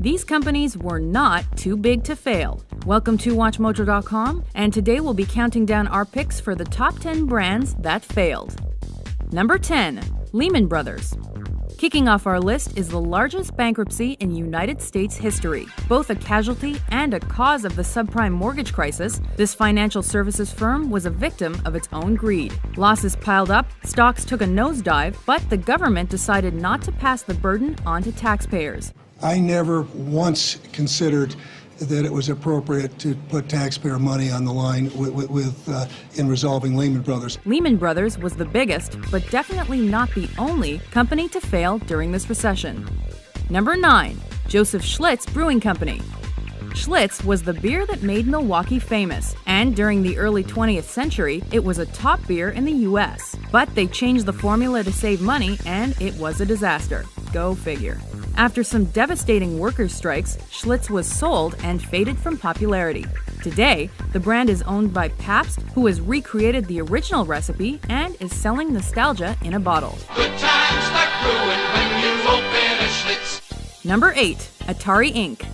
These companies were not too big to fail. Welcome to WatchMojo.com, and today we'll be counting down our picks for the top 10 brands that failed. Number 10. Lehman Brothers. Kicking off our list is the largest bankruptcy in United States history. Both a casualty and a cause of the subprime mortgage crisis, this financial services firm was a victim of its own greed. Losses piled up, stocks took a nosedive, but the government decided not to pass the burden on to taxpayers. I never once considered that it was appropriate to put taxpayer money on the line in resolving Lehman Brothers. Lehman Brothers was the biggest, but definitely not the only, company to fail during this recession. Number 9. Joseph Schlitz Brewing Company. Schlitz was the beer that made Milwaukee famous, and during the early 20th century, it was a top beer in the US. But they changed the formula to save money, and it was a disaster. Go figure. After some devastating workers' strikes, Schlitz was sold and faded from popularity. Today, the brand is owned by Pabst, who has recreated the original recipe and is selling nostalgia in a bottle. Good times start brewing when you open a Schlitz. Number 8. Atari Inc.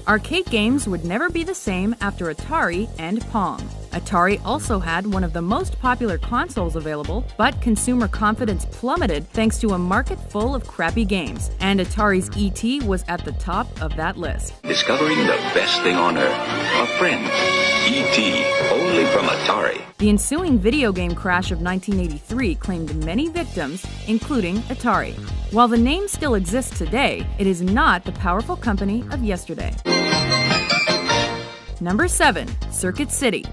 Arcade games would never be the same after Atari and Pong. Atari also had one of the most popular consoles available, but consumer confidence plummeted thanks to a market full of crappy games, and Atari's E.T. was at the top of that list. Discovering the best thing on earth, a friend, E.T., only from Atari. The ensuing video game crash of 1983 claimed many victims, including Atari. While the name still exists today, it is not the powerful company of yesterday. Number 7. Circuit City.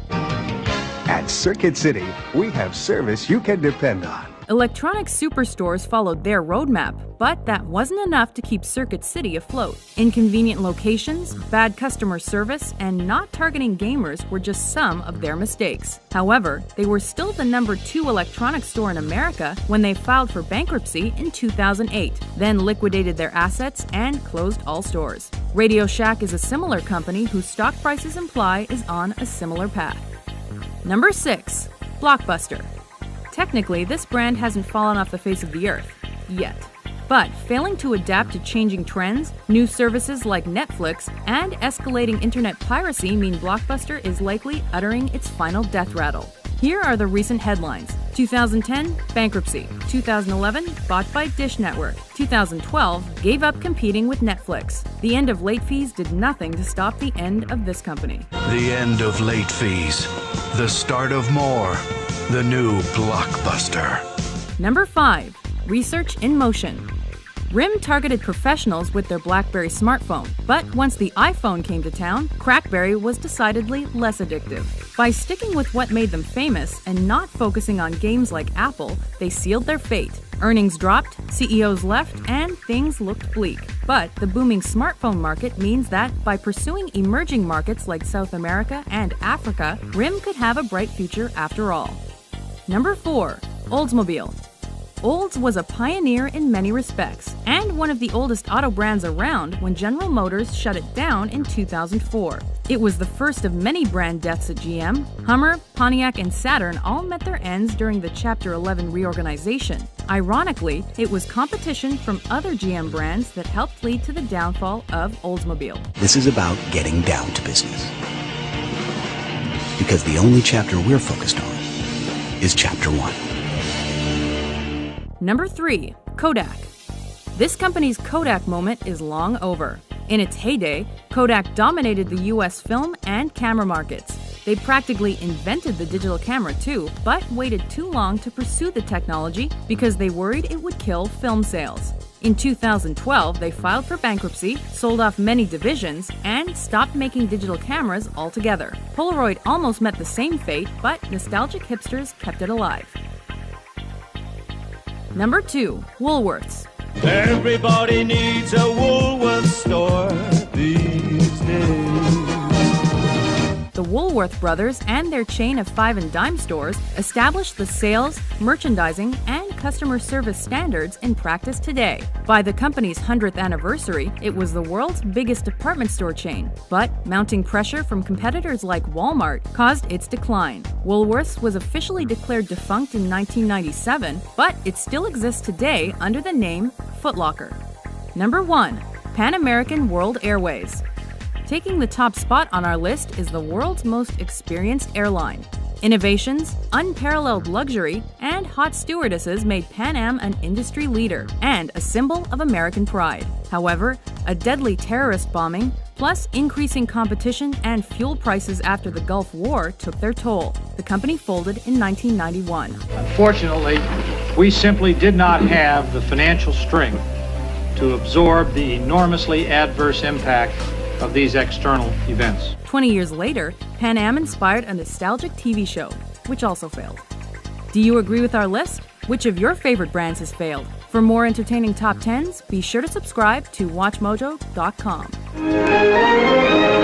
At Circuit City, we have service you can depend on. Electronic superstores followed their roadmap, but that wasn't enough to keep Circuit City afloat. Inconvenient locations, bad customer service, and not targeting gamers were just some of their mistakes. However, they were still the number 2 electronics store in America when they filed for bankruptcy in 2008, then liquidated their assets and closed all stores. Radio Shack is a similar company whose stock prices imply is on a similar path. Number 6. Blockbuster. Technically, this brand hasn't fallen off the face of the earth, yet. But failing to adapt to changing trends, new services like Netflix, and escalating internet piracy mean Blockbuster is likely uttering its final death rattle. Here are the recent headlines. 2010, bankruptcy. 2011, bought by Dish Network. 2012, gave up competing with Netflix. The end of late fees did nothing to stop the end of this company. The end of late fees. The start of more. The new Blockbuster. Number 5. Research in Motion. RIM targeted professionals with their BlackBerry smartphone, but once the iPhone came to town, CrackBerry was decidedly less addictive. By sticking with what made them famous and not focusing on games like Apple, they sealed their fate. Earnings dropped, CEOs left, and things looked bleak. But the booming smartphone market means that by pursuing emerging markets like South America and Africa, RIM could have a bright future after all. Number 4. Oldsmobile. Olds was a pioneer in many respects, and one of the oldest auto brands around when General Motors shut it down in 2004. It was the first of many brand deaths at GM. Hummer, Pontiac, and Saturn all met their ends during the Chapter 11 reorganization. Ironically, it was competition from other GM brands that helped lead to the downfall of Oldsmobile. This is about getting down to business. Because the only chapter we're focused on is Chapter 1. Number 3. Kodak. This company's Kodak moment is long over. In its heyday, Kodak dominated the US film and camera markets. They practically invented the digital camera too, but waited too long to pursue the technology because they worried it would kill film sales. In 2012, they filed for bankruptcy, sold off many divisions, and stopped making digital cameras altogether. Polaroid almost met the same fate, but nostalgic hipsters kept it alive. Number 2. Woolworths. Everybody needs a Woolworths store these days. The Woolworth brothers and their chain of 5 and dime stores established the sales, merchandising, and customer service standards in practice today. By the company's 100th anniversary, it was the world's biggest department store chain, but mounting pressure from competitors like Walmart caused its decline. Woolworths was officially declared defunct in 1997, but it still exists today under the name Foot Locker. Number 1. Pan American World Airways. Taking the top spot on our list is the world's most experienced airline. Innovations, unparalleled luxury, and hot stewardesses made Pan Am an industry leader and a symbol of American pride. However, a deadly terrorist bombing, plus increasing competition and fuel prices after the Gulf War took their toll. The company folded in 1991. Unfortunately, we simply did not have the financial strength to absorb the enormously adverse impact of these external events. 20 years later, Pan Am inspired a nostalgic TV show, which also failed. Do you agree with our list? Which of your favorite brands has failed? For more entertaining top 10s, be sure to subscribe to WatchMojo.com.